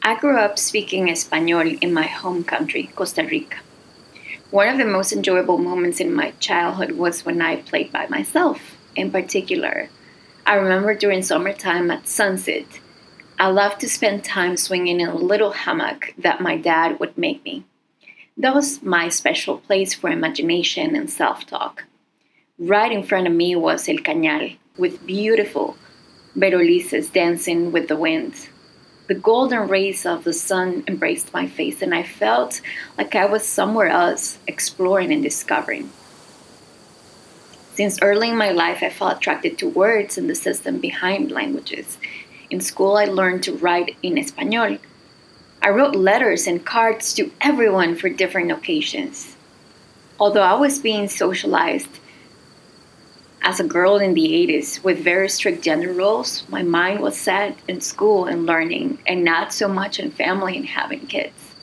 I grew up speaking Espanol in my home country, Costa Rica. One of the most enjoyable moments in my childhood was when I played by myself. In particular, I remember during summertime at sunset, I loved to spend time swinging in a little hammock that my dad would make me. That was my special place for imagination and self-talk. Right in front of me was El Cañal, with beautiful Berolices dancing with the wind. The golden rays of the sun embraced my face, and I felt like I was somewhere else, exploring and discovering. Since early in my life, I felt attracted to words and the system behind languages. In school, I learned to write in Espanol. I wrote letters and cards to everyone for different occasions. Although I was being socialized as a girl in the 80s with very strict gender roles, my mind was set in school and learning, and not so much in family and having kids.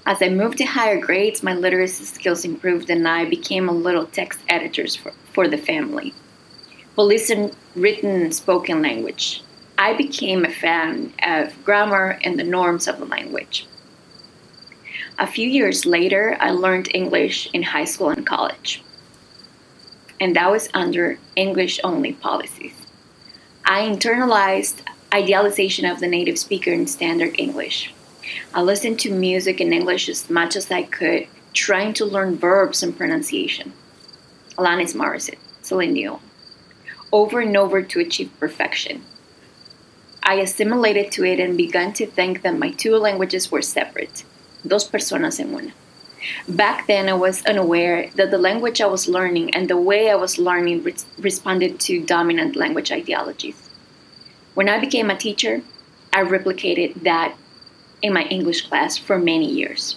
As I moved to higher grades, my literacy skills improved and I became a little text editor for the family. Police and written and spoken language. I became a fan of grammar and the norms of the language. A few years later, I learned English in high school and college, and that was under English-only policies. I internalized idealization of the native speaker in standard English. I listened to music in English as much as I could, trying to learn verbs and pronunciation. Alanis Morissette, Celine Dion, over and over to achieve perfection. I assimilated to it and began to think that my two languages were separate, dos personas en una. Back then, I was unaware that the language I was learning and the way I was learning responded to dominant language ideologies. When I became a teacher, I replicated that in my English class for many years.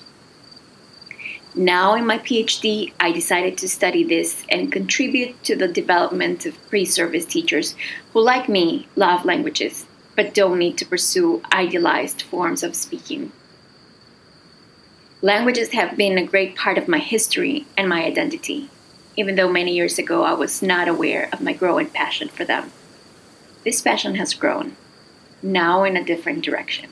Now, in my PhD, I decided to study this and contribute to the development of pre-service teachers who, like me, love languages, but don't need to pursue idealized forms of speaking. Languages have been a great part of my history and my identity, even though many years ago I was not aware of my growing passion for them. This passion has grown, now in a different direction.